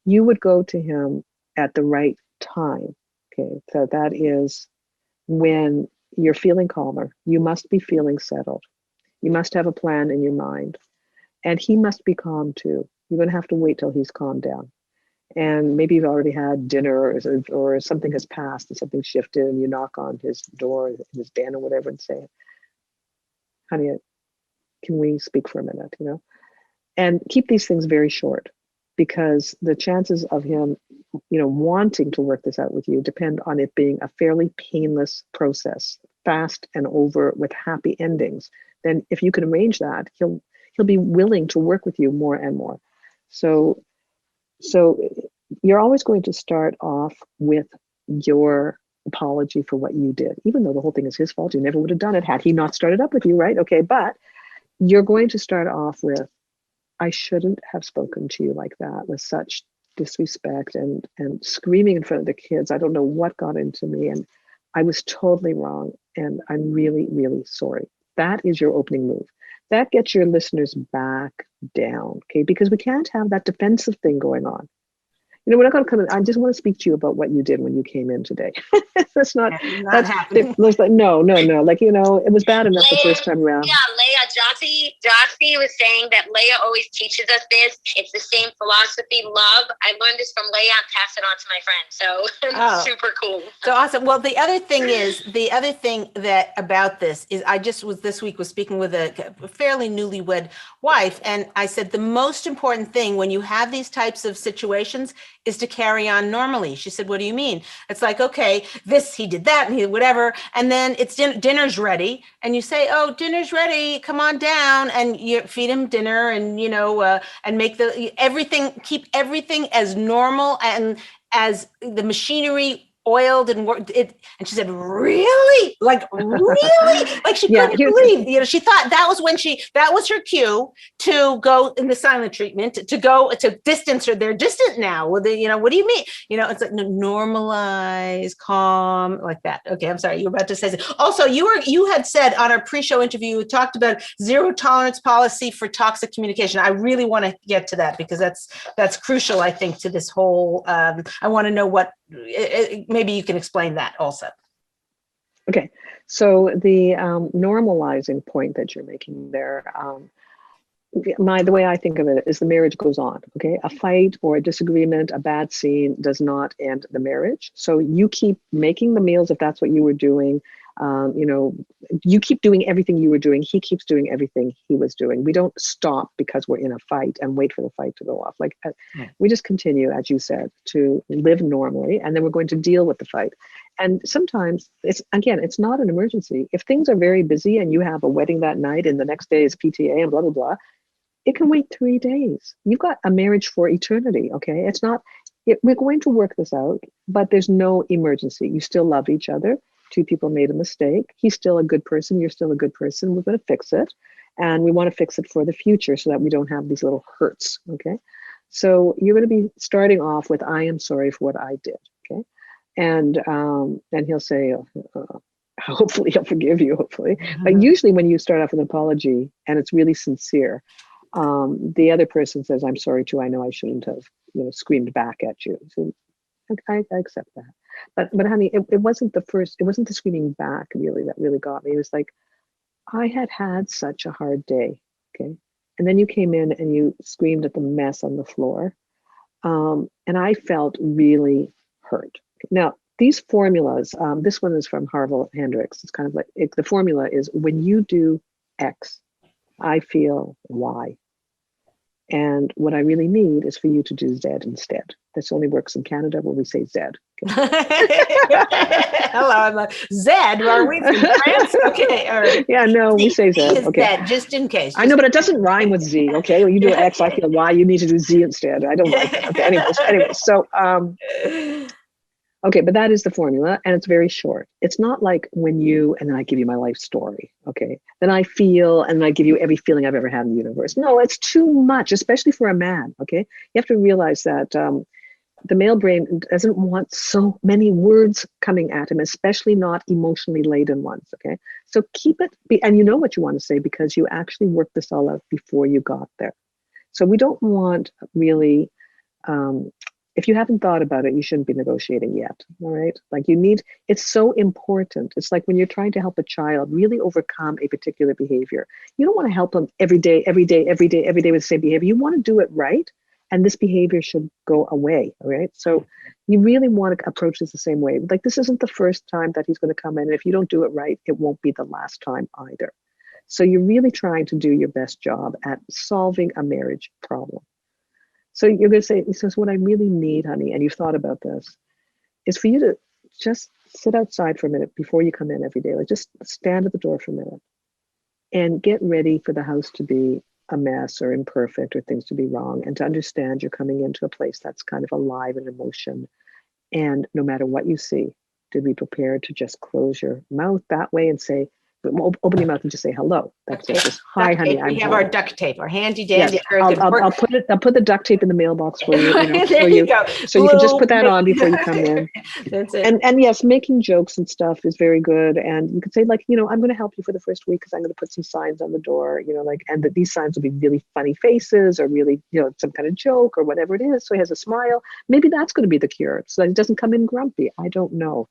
you would go to him at the right time. Okay, so that is when you're feeling calmer. You must be feeling settled. You must have a plan in your mind. And he must be calm too. You're going to have to wait till he's calmed down. And maybe you've already had dinner or something has passed and something shifted, and you knock on his door, his den or whatever, and say, honey, can we speak for a minute, And keep these things very short, because the chances of him, wanting to work this out with you depend on it being a fairly painless process. fast and over with happy endings, then if you can arrange that, he'll be willing to work with you more and more. So you're always going to start off with your apology for what you did, even though the whole thing is his fault. You never would have done it had he not started up with you, right? Okay, but you're going to start off with, I shouldn't have spoken to you like that, with such disrespect and screaming in front of the kids. I don't know what got into me, and I was totally wrong, and I'm really, really sorry. That is your opening move. That gets your listeners back down, okay? Because we can't have that defensive thing going on. You know, we're not going to come in. I just want to speak to you about what you did when you came in today. That's not happening. Like, no. Like, you know, it was bad enough the first time around. Yeah, Leah, Jossie was saying that Leah always teaches us this. It's the same philosophy, love. I learned this from Leah and passed it on to my friend. So super cool. So awesome. Well, the other thing that about this is I just was this week was speaking with a fairly newlywed wife. And I said, the most important thing when you have these types of situations is to carry on normally. She said, what do you mean? It's like, okay, he did that and he did and then it's dinner's ready. And you say, oh, dinner's ready, come on down. And you feed him dinner and, you know, and make keep everything as normal and as the machinery oiled and worked it. And she said, really? Like, really? Like she couldn't believe, you know, she thought that was her cue to go in the silent treatment, to go to distance her. They're distant now. Well, you know, what do you mean? You know, it's like normalize, calm, like that. Okay. I'm sorry. You were about to say something. Also, you had said on our pre-show interview, you talked about zero tolerance policy for toxic communication. I really want to get to that because that's crucial, I think, to this whole, I want to know what, maybe you can explain that also. Okay, so the normalizing point that you're making there, the way I think of it is the marriage goes on, okay? A fight or a disagreement, a bad scene does not end the marriage. So you keep making the meals if that's what you were doing. You know, you keep doing everything you were doing. He keeps doing everything he was doing. We don't stop because we're in a fight and wait for the fight to go off. Like we just continue, as you said, to live normally, and then we're going to deal with the fight. And sometimes it's not an emergency. If things are very busy and you have a wedding that night and the next day is PTA and blah, blah, blah, it can wait 3 days. You've got a marriage for eternity, okay? It's not, we're going to work this out, but there's no emergency. You still love each other. Two people made a mistake. He's still a good person. You're still a good person. We're going to fix it. And we want to fix it for the future so that we don't have these little hurts, okay? So you're going to be starting off with, I am sorry for what I did, okay? And he'll say, hopefully he'll forgive you, hopefully. Mm-hmm. But usually when you start off with an apology and it's really sincere, the other person says, I'm sorry too. I know I shouldn't have, you know, screamed back at you. So I accept that. But honey, it wasn't the screaming back really that really got me. It was like, I had such a hard day, okay? And then you came in and you screamed at the mess on the floor. And I felt really hurt. Now, these formulas, this one is from Harville Hendricks. It's kind of like, the formula is when you do X, I feel Y. And what I really need is for you to do Z instead. This only works in Canada where we say Z. Okay. Hello, I'm like, Z? Are we from France? Okay, all right. Yeah, no, we say Z. Okay. Z, just in case. I know, but it doesn't rhyme with Z. Okay, when you do X, I feel Y. You need to do Z instead. I don't like that. Okay. Anyways. So, okay, but that is the formula, and it's very short. It's not like when and then I give you my life story, okay? Then I feel, and I give you every feeling I've ever had in the universe. No, it's too much, especially for a man, okay? You have to realize that the male brain doesn't want so many words coming at him, especially not emotionally laden ones, okay? So keep it, and you know what you want to say because you actually worked this all out before you got there. So we don't want really, if you haven't thought about it, you shouldn't be negotiating yet, all right? Like it's so important. It's like when you're trying to help a child really overcome a particular behavior. You don't want to help them every day with the same behavior. You want to do it right, and this behavior should go away, all right? So you really want to approach this the same way. Like this isn't the first time that he's going to come in, and if you don't do it right, it won't be the last time either. So you're really trying to do your best job at solving a marriage problem. So you're going to say, he says, what I really need, honey, and you've thought about this, is for you to just sit outside for a minute before you come in every day. Like just stand at the door for a minute and get ready for the house to be a mess or imperfect or things to be wrong, and to understand you're coming into a place that's kind of alive in emotion. And no matter what you see, to be prepared to just close your mouth that way and say, open your mouth and just say hello. That's it. Just, hi, honey, I'm We have home. our duct tape, our handy Yes, dandy. I'll put the duct tape in the mailbox for you. There you go. So you can just put that on before you come in. That's it. And yes, making jokes and stuff is very good. And you could say like, I'm going to help you for the first week because I'm going to put some signs on the door, like, and that these signs will be really funny faces or really, some kind of joke or whatever it is. So he has a smile. Maybe that's going to be the cure, so that he doesn't come in grumpy. I don't know,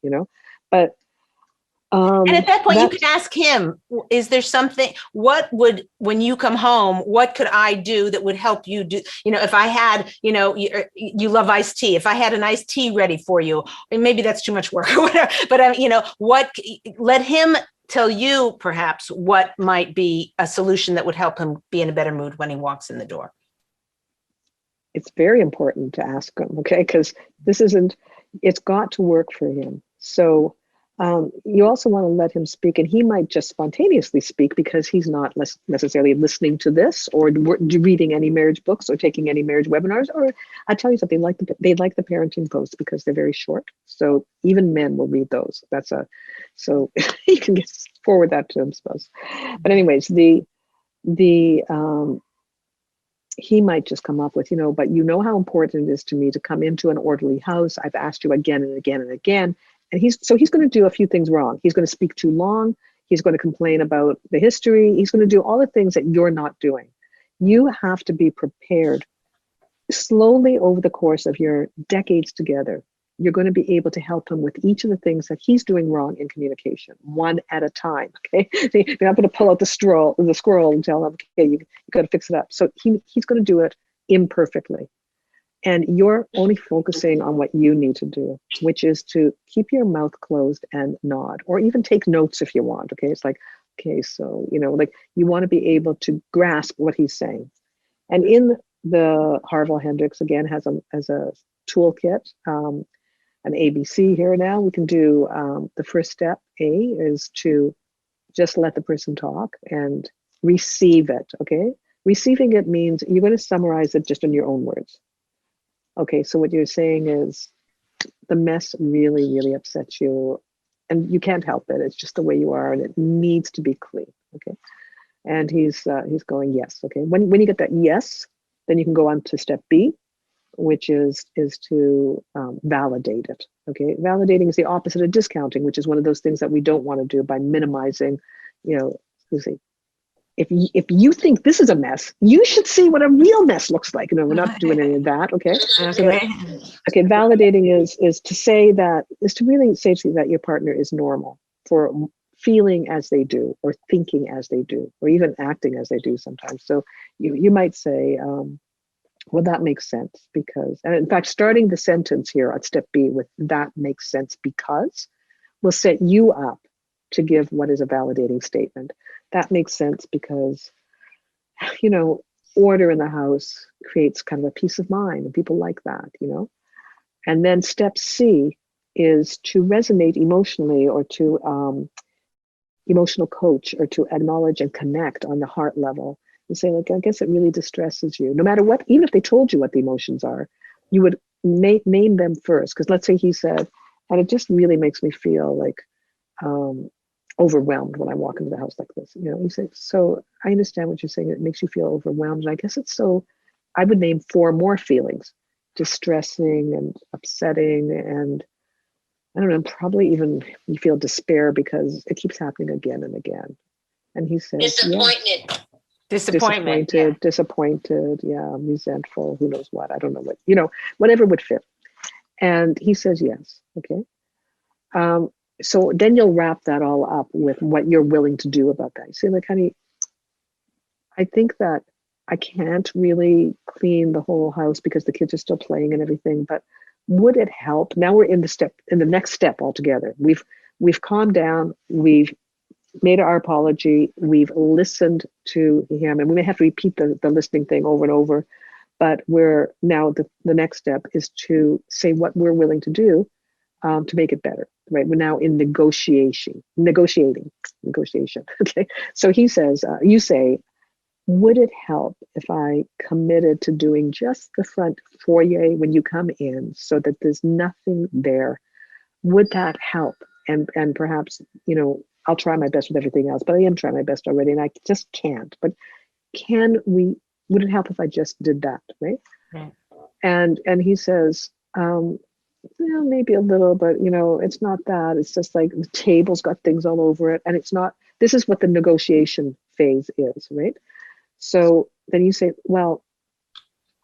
but. And at that point, you could ask him, is there something, when you come home, what could I do that would help you do, if I had, you love iced tea, if I had an iced tea ready for you, and maybe that's too much work or whatever, but, let him tell you perhaps what might be a solution that would help him be in a better mood when he walks in the door. It's very important to ask him, okay? Because it's got to work for him. So, you also want to let him speak, and he might just spontaneously speak because he's not necessarily listening to this or reading any marriage books or taking any marriage webinars. Or I tell you something, they like the parenting posts because they're very short. So even men will read those. So you can forward that to him, suppose. But anyways, he might just come up with, but how important it is to me to come into an orderly house. I've asked you again and again and again. And he's going to do a few things wrong. He's going to speak too long. He's going to complain about the history. He's going to do all the things that you're not doing. You have to be prepared. Slowly over the course of your decades together, you're going to be able to help him with each of the things that he's doing wrong in communication, one at a time. Okay, you're not going to pull out the squirrel and tell him, okay, you got to fix it up. So he's going to do it imperfectly. And you're only focusing on what you need to do, which is to keep your mouth closed and nod, or even take notes if you want. Okay, it's like, okay, so, like you want to be able to grasp what he's saying. And in the Harville Hendricks, again, has a toolkit, an ABC here now. We can do the first step, A, is to just let the person talk and receive it. Okay, receiving it means you're going to summarize it just in your own words. Okay, so what you're saying is the mess really, really upsets you and you can't help it. It's just the way you are and it needs to be clean. Okay, and he's going, yes. Okay, when you get that yes, then you can go on to step B, which is to validate it. Okay, validating is the opposite of discounting, which is one of those things that we don't want to do by minimizing, if you think this is a mess, you should see what a real mess looks like. We're not doing any of that. Okay. Okay. Validating is to really say to you that your partner is normal for feeling as they do, or thinking as they do, or even acting as they do sometimes. So you might say, well, that makes sense because, and in fact, starting the sentence here at step B with that makes sense because will set you up to give what is a validating statement. That makes sense because, order in the house creates kind of a peace of mind, and people like that, And then step C is to resonate emotionally, or to emotional coach, or to acknowledge and connect on the heart level and say, like, I guess it really distresses you. No matter what, even if they told you what the emotions are, you would name them first. Because let's say he said, and it just really makes me feel like, overwhelmed when I walk into the house like this. You say, so I understand what you're saying. It makes you feel overwhelmed. And I guess I would name 4 more feelings: distressing and upsetting. And I don't know, probably even you feel despair because it keeps happening again and again. And he says, disappointment. Disappointed, disappointed. Yeah. Resentful. Who knows what? I don't know what, whatever would fit. And he says, yes. Okay. So then you'll wrap that all up with what you're willing to do about that. You say, like, honey, I think that I can't really clean the whole house because the kids are still playing and everything, but would it help? Now we're in the next step altogether. We've calmed down, we've made our apology, we've listened to him, and we may have to repeat the listening thing over and over, but we're now the next step is to say what we're willing to do. to make it better, right? We're now in negotiating. Okay. So he says, you say, would it help if I committed to doing just the front foyer when you come in so that there's nothing there? Would that help? And perhaps, I'll try my best with everything else, but I am trying my best already and I just can't. But would it help if I just did that, right? Right. And he says, maybe a little, but it's not that. It's just like the table's got things all over it. And it's not, this is what the negotiation phase is, right? So then you say, well,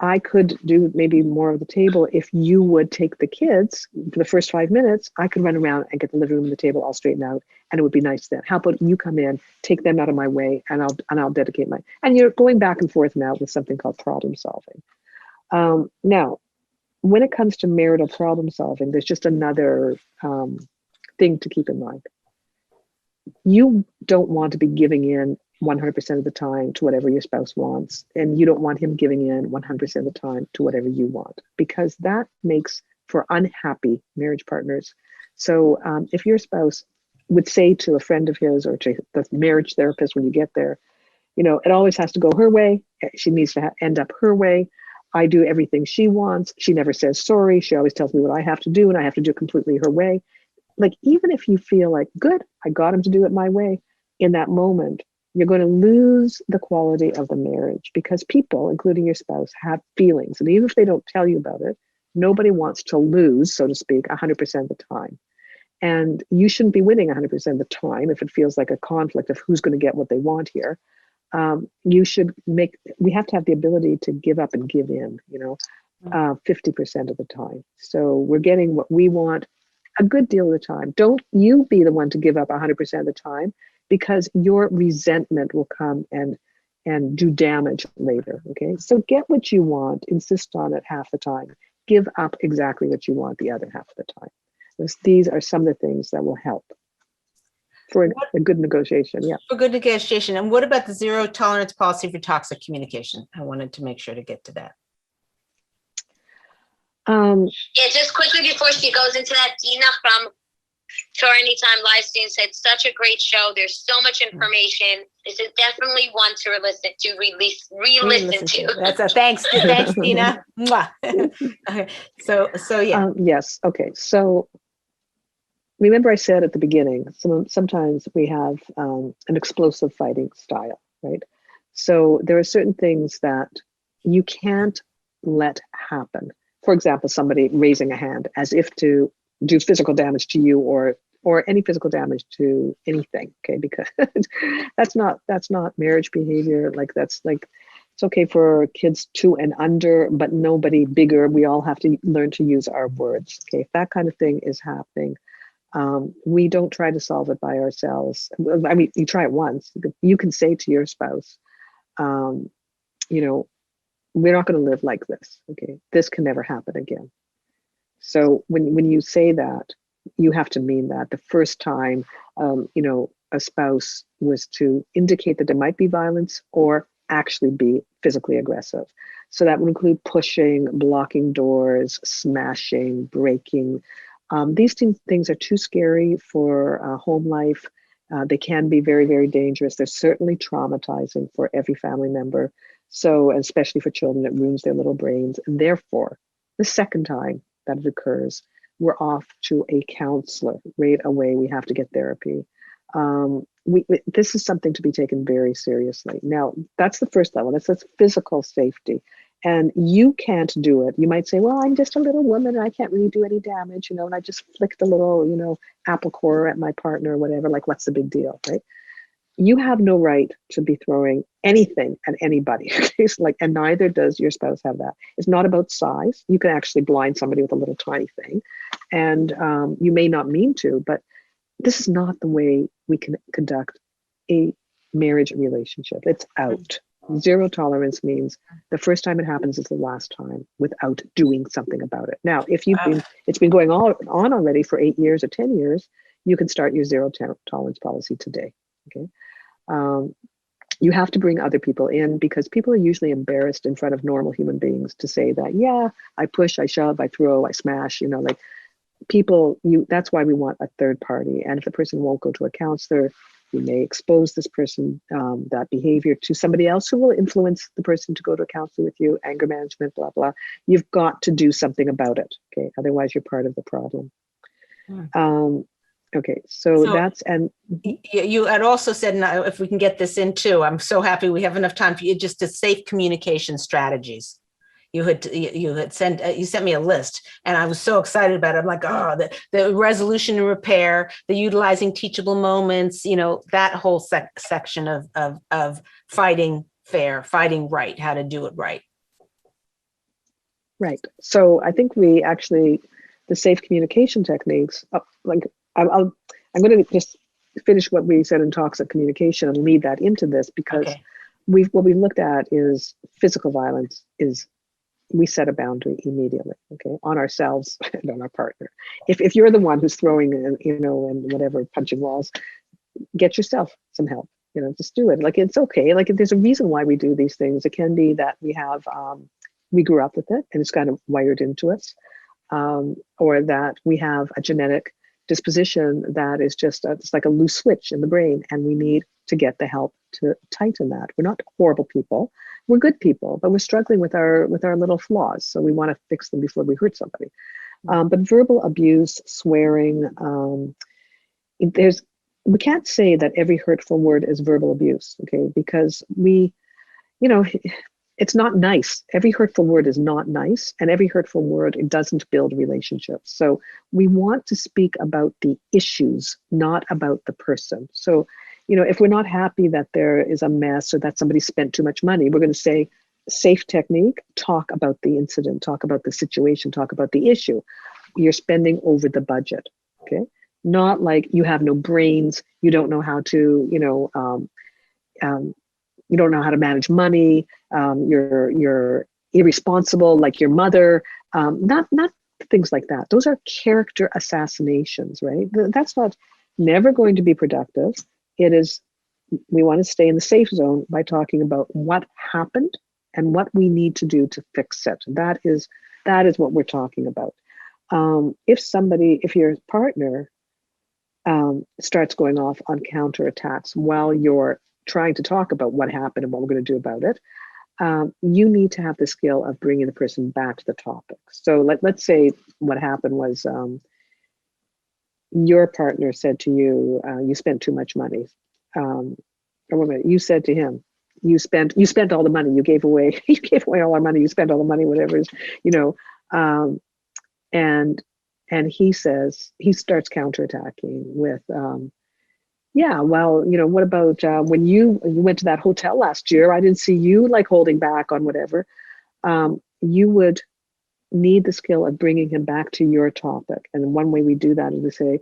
I could do maybe more of the table if you would take the kids for the first 5 minutes. I could run around and get the living room and the table all straightened out, and it would be nice then. How about you come in, take them out of my way, and I'll dedicate and you're going back and forth now with something called problem solving. Now, when it comes to marital problem solving, there's just another thing to keep in mind. You don't want to be giving in 100% of the time to whatever your spouse wants, and you don't want him giving in 100% of the time to whatever you want, because that makes for unhappy marriage partners. So if your spouse would say to a friend of his or to the marriage therapist when you get there, it always has to go her way. She needs to end up her way. I do everything she wants. She never says sorry. She always tells me what I have to do, and I have to do it completely her way. Like, even if you feel like, good, I got him to do it my way, in that moment, you're going to lose the quality of the marriage, because people, including your spouse, have feelings. And even if they don't tell you about it, nobody wants to lose, so to speak, 100% of the time. And you shouldn't be winning 100% of the time if it feels like a conflict of who's going to get what they want here. We have to have the ability to give up and give in, 50% of the time. So we're getting what we want a good deal of the time. Don't you be the one to give up 100% of the time, because your resentment will come and do damage later. Okay. So get what you want, insist on it half the time, give up exactly what you want the other half of the time. These are some of the things that will help for a good negotiation. Yeah. For good negotiation. And what about the zero tolerance policy for toxic communication? I wanted to make sure to get to that. Just quickly before she goes into that, Dina from For Anytime live stream said, such a great show. There's so much information. This is definitely one to re-listen to. That's a thanks, Dina. Okay. So yeah. Yes. Okay. So remember, I said at the beginning, sometimes we have an explosive fighting style, right? So there are certain things that you can't let happen. For example, somebody raising a hand as if to do physical damage to you or any physical damage to anything. Okay, because that's not marriage behavior. Like, that's like, it's okay for kids 2 and under, but nobody bigger. We all have to learn to use our words. Okay, if that kind of thing is happening, we don't try to solve it by ourselves. I mean, you try it once. You can say to your spouse, we're not going to live like this. Okay, this can never happen again. So when you say that, you have to mean that. The first time, a spouse was to indicate that there might be violence or actually be physically aggressive. So that would include pushing, blocking doors, smashing, breaking. These things are too scary for home life. They can be very, very dangerous. They're certainly traumatizing for every family member. So, especially for children, it ruins their little brains. And therefore, the second time that it occurs, we're off to a counselor right away. We have to get therapy. This is something to be taken very seriously. Now, that's the first level. That's physical safety. And you can't do it. You might say, well, I'm just a little woman and I can't really do any damage, and I just flicked a little, apple core at my partner or whatever. Like, what's the big deal, right? You have no right to be throwing anything at anybody. And neither does your spouse have that. It's not about size. You can actually blind somebody with a little tiny thing. And you may not mean to, but this is not the way we can conduct a marriage relationship. It's out. Zero tolerance means the first time it happens is the last time, without doing something about it. Now, if it's been going on already for 8 years or 10 years, you can start your zero tolerance policy today. Okay. You have to bring other people in, because people are usually embarrassed in front of normal human beings to say that, yeah, I push, I shove, I throw, I smash, people, that's why we want a third party. And if the person won't go to a counselor, you may expose this person, that behavior, to somebody else who will influence the person to go to a counselor with you, anger management, blah, blah. You've got to do something about it, okay? Otherwise, you're part of the problem. Okay, so that's, and you had also said, now, if we can get this in too, I'm so happy we have enough time for you, just to safe communication strategies. You sent me a list, and I was so excited about it. I'm like, oh, the resolution and repair, the utilizing teachable moments, that whole section of fighting fair, fighting right, how to do it right. Right. So I think we actually, the safe communication techniques, I'm going to just finish what we said in toxic communication and lead that into this, because what we've looked at is physical violence is, we set a boundary immediately, okay, on ourselves and on our partner. If you're the one who's throwing, and whatever, punching walls, get yourself some help. Just do it. Like, it's okay. Like, if there's a reason why we do these things, it can be that we grew up with it and it's kind of wired into us, or that we have a genetic disposition that is just it's like a loose switch in the brain, and we need to get the help to tighten that. We're not horrible people. We're good people, but we're struggling with our little flaws. So we want to fix them before we hurt somebody. But verbal abuse, swearing, we can't say that every hurtful word is verbal abuse, okay? Because it's not nice. Every hurtful word is not nice, and every hurtful word, it doesn't build relationships. So we want to speak about the issues, not about the person. So, if we're not happy that there is a mess or that somebody spent too much money, we're going to say, safe technique, talk about the incident, talk about the situation, talk about the issue. You're spending over the budget, okay? Not like you have no brains, you don't know how to, you don't know how to manage money, you're irresponsible like your mother, not things like that. Those are character assassinations, right? That's never going to be productive. It is, we want to stay in the safe zone by talking about what happened and what we need to do to fix it. That is what we're talking about. If your partner starts going off on counterattacks while you're trying to talk about what happened and what we're going to do about it, you need to have the skill of bringing the person back to the topic. So let's say what happened was your partner said to you, you spent too much money. Or you said to him, you spent all the money, you gave away all our money, you spent all the money, whatever it is, and he starts counterattacking with, yeah, well, what about when you went to that hotel last year? I didn't see you like holding back on whatever. You would need the skill of bringing him back to your topic. And one way we do that is to say,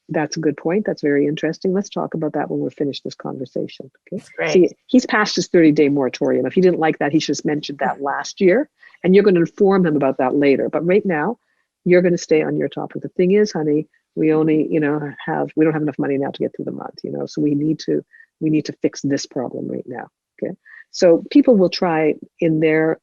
that's a good point. That's very interesting. Let's talk about that when we're finished this conversation. Okay. Great. See, he's past his 30-day moratorium. If he didn't like that, he should have mentioned that last year, and you're going to inform him about that later. But right now, you're going to stay on your topic. The thing is, honey, we only, we don't have enough money now to get through the month, so we need to fix this problem right now. Okay. So people will try in their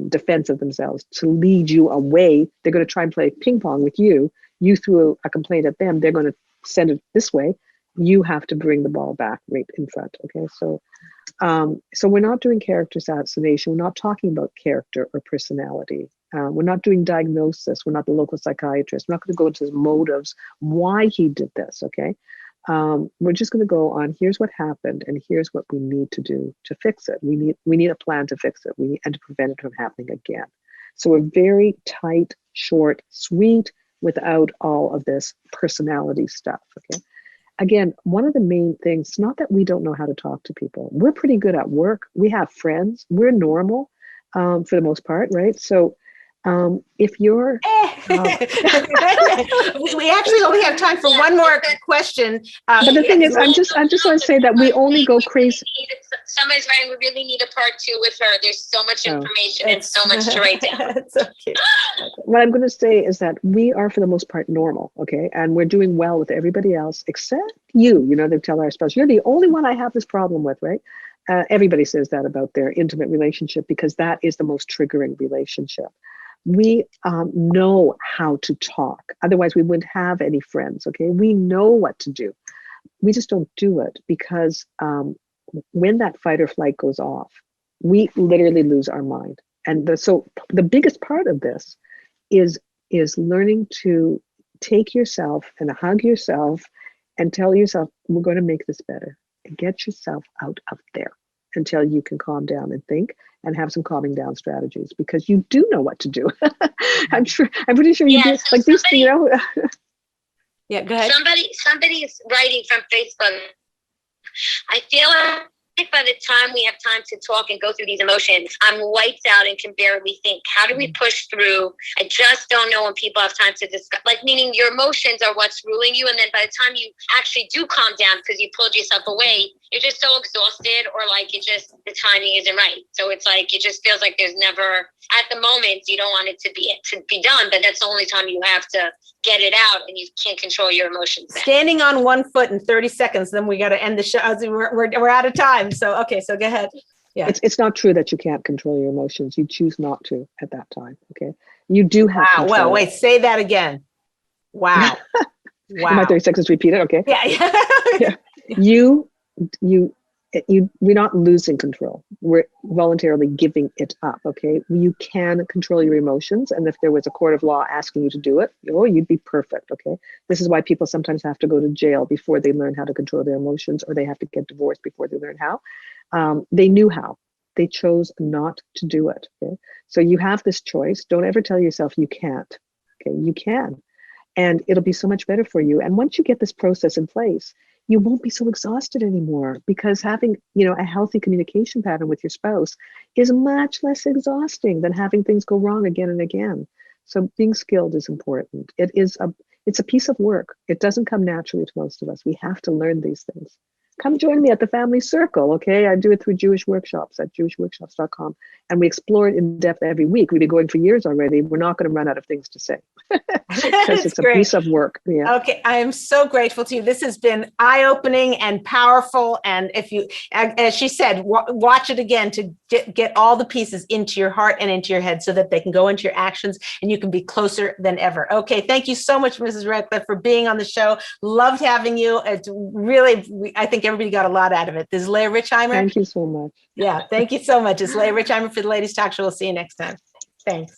defense of themselves to lead you away. They're going to try and play ping pong with you. You threw a complaint at them. They're going to send it this way. You have to bring the ball back right in front. Okay. So we're not doing character assassination. We're not talking about character or personality. We're not doing diagnosis. We're not the local psychiatrist. We're not going to go into his motives, why he did this, okay? We're just going to go on, here's what happened, and here's what we need to do to fix it. We need a plan to fix it. And to prevent it from happening again. So we're very tight, short, sweet, without all of this personality stuff, okay? Again, one of the main things, not that we don't know how to talk to people. We're pretty good at work. We have friends. We're normal for the most part, right? So if you're we actually only have time for one more question. But the thing is, I just want to say that we only go crazy. Somebody's writing, we really need a part 2 with her. There's so much information and so much to write down. It's okay. What I'm going to say is that we are, for the most part, normal, okay? And we're doing well with everybody else except you. They tell our spouse, you're the only one I have this problem with, right? Everybody says that about their intimate relationship because that is the most triggering relationship. We know how to talk. Otherwise, we wouldn't have any friends. Okay, we know what to do. We just don't do it because when that fight or flight goes off, we literally lose our mind. And so the biggest part of this is learning to take yourself and hug yourself and tell yourself, we're going to make this better, and get yourself out of there until you can calm down and think and have some calming down strategies, because you do know what to do. I'm pretty sure you do. So like these, you know. Yeah, go ahead. Somebody's writing from Facebook. I feel like by the time we have time to talk and go through these emotions, I'm wiped out and can barely think. How do we push through? I just don't know when people have time to discuss, like, meaning your emotions are what's ruling you. And then by the time you actually do calm down because you pulled yourself away, you're just so exhausted, or like the timing isn't right. So it's like, it just feels like there's never, at the moment, you don't want it to be done, but that's the only time you have to get it out, and you can't control your emotions then. Standing on one foot in 30 seconds, then we got to end the show. We're out of time. So, okay, so go ahead. Yeah. It's not true that you can't control your emotions. You choose not to at that time. Okay. You do have control. Well, wait, say that again. Wow. Wow. My 30 seconds repeat it. Okay. Yeah. We're not losing control. We're voluntarily giving it up. Okay. You can control your emotions. And if there was a court of law asking you to do it, you'd be perfect. Okay. This is why people sometimes have to go to jail before they learn how to control their emotions, or they have to get divorced before they learn how. They knew how. They chose not to do it. Okay. So you have this choice. Don't ever tell yourself you can't. Okay. You can. And it'll be so much better for you. And once you get this process in place, you won't be so exhausted anymore, because having, a healthy communication pattern with your spouse is much less exhausting than having things go wrong again and again. So being skilled is important. It's a piece of work. It doesn't come naturally to most of us. We have to learn these things. Come join me at the Family Circle, okay? I do it through Jewish Workshops at jewishworkshops.com. And we explore it in depth every week. We've been going for years already. We're not going to run out of things to say. Because it's a piece of work. Yeah. Okay, I am so grateful to you. This has been eye-opening and powerful. And if you, as she said, watch it again to get all the pieces into your heart and into your head, so that they can go into your actions and you can be closer than ever. Okay, thank you so much, Mrs. Radcliffe, for being on the show. Loved having you. It's really, I think everybody got a lot out of it. This is Leah Richheimer. Thank you so much. Yeah, thank you so much. It's Leah Richheimer for the Ladies Talk Show. We'll see you next time. Thanks.